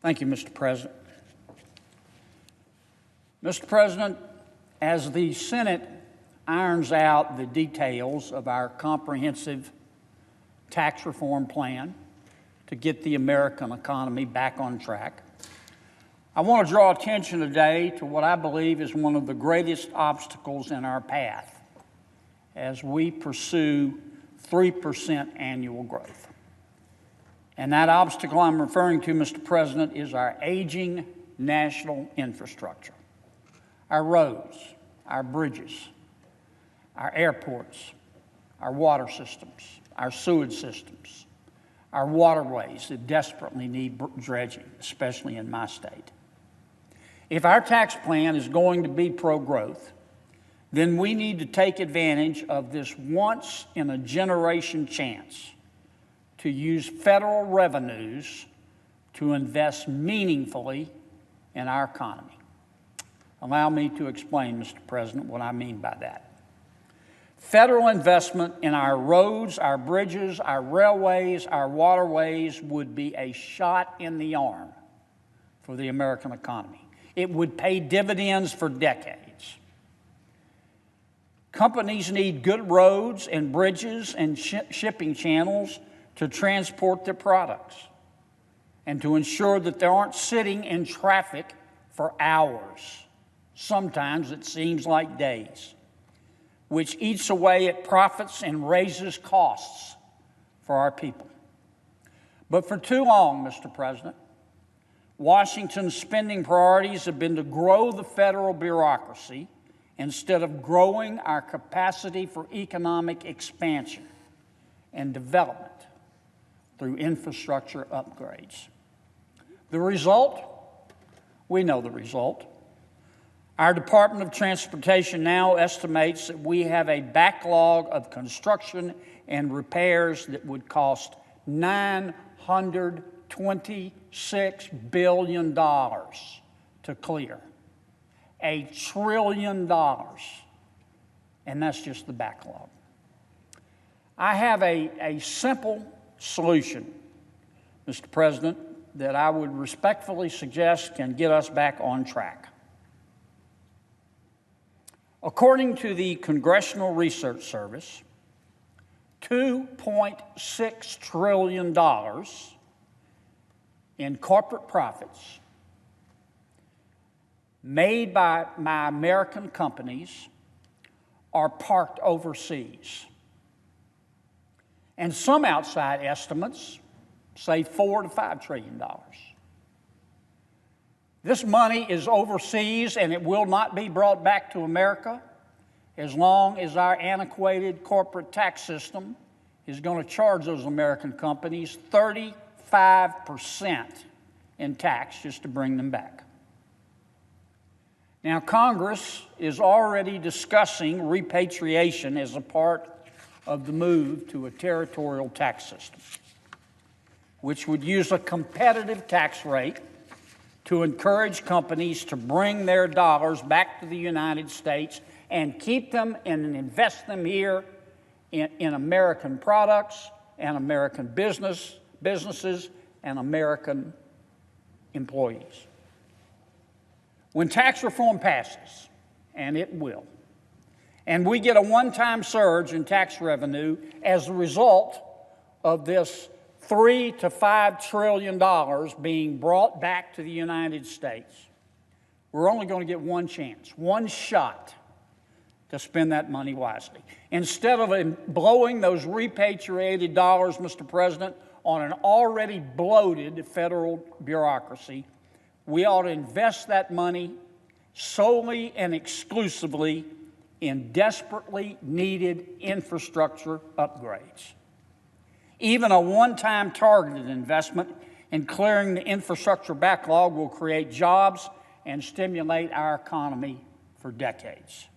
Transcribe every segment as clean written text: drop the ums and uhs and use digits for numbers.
Thank you, Mr. President. Mr. President, as the Senate irons out the details of our comprehensive tax reform plan to get the American economy back on track, I want to draw attention today to what I believe is one of the greatest obstacles in our path as we pursue 3% annual growth. And that obstacle I'm referring to, Mr. President, is our aging national infrastructure. Our roads, our bridges, our airports, our water systems, our sewage systems, our waterways that desperately need dredging, especially in my state. If our tax plan is going to be pro-growth, then we need to take advantage of this once-in-a-generation chance to use federal revenues to invest meaningfully in our economy. Allow me to explain, Mr. President, what I mean by that. Federal investment in our roads, our bridges, our railways, our waterways would be a shot in the arm for the American economy. It would pay dividends for decades. Companies need good roads and bridges and shipping channels to transport their products and to ensure that they aren't sitting in traffic for hours. Sometimes it seems like days, which eats away at profits and raises costs for our people. But for too long, Mr. President, Washington's spending priorities have been to grow the federal bureaucracy instead of growing our capacity for economic expansion and development through infrastructure upgrades. The result? We know the result. Our Department of Transportation now estimates that we have a backlog of construction and repairs that would cost $926 billion to clear. $1 trillion. And that's just the backlog. I have a simple solution, Mr. President, that I would respectfully suggest can get us back on track. According to the Congressional Research Service, $2.6 trillion in corporate profits made by my American companies are parked overseas. And some outside estimates say $4 to $5 trillion. This money is overseas and it will not be brought back to America as long as our antiquated corporate tax system is going to charge those American companies 35% in tax just to bring them back. Now, Congress is already discussing repatriation as a part of the move to a territorial tax system, which would use a competitive tax rate to encourage companies to bring their dollars back to the United States and keep them and invest them here in American products and American businesses and American employees. When tax reform passes, and it will, and we get a one-time surge in tax revenue as a result of this $3 to $5 trillion being brought back to the United States, we're only going to get one chance, one shot to spend that money wisely. Instead of blowing those repatriated dollars, Mr. President, on an already bloated federal bureaucracy, we ought to invest that money solely and exclusively in desperately needed infrastructure upgrades. Even a one-time targeted investment in clearing the infrastructure backlog will create jobs and stimulate our economy for decades.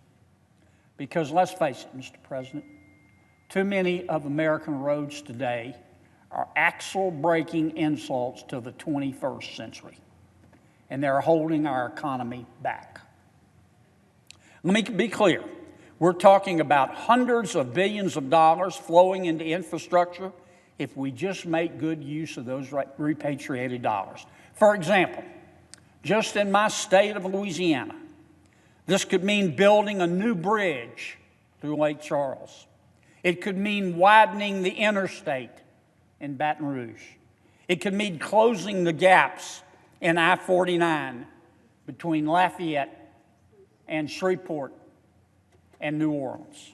Because let's face it, Mr. President, too many of American roads today are axle-breaking insults to the 21st century, and they're holding our economy back. Let me be clear. We're talking about hundreds of billions of dollars flowing into infrastructure if we just make good use of those repatriated dollars. For example, just in my state of Louisiana, this could mean building a new bridge through Lake Charles. It could mean widening the interstate in Baton Rouge. It could mean closing the gaps in I-49 between Lafayette and Shreveport and New Orleans.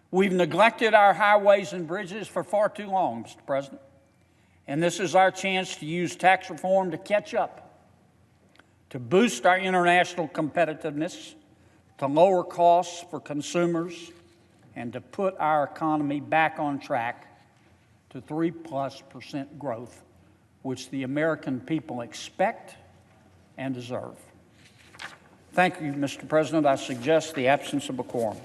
We've neglected our highways and bridges for far too long, Mr. President, and this is our chance to use tax reform to catch up, to boost our international competitiveness, to lower costs for consumers, and to put our economy back on track to 3+% growth, which the American people expect and deserve. Thank you, Mr. President. I suggest the absence of a quorum.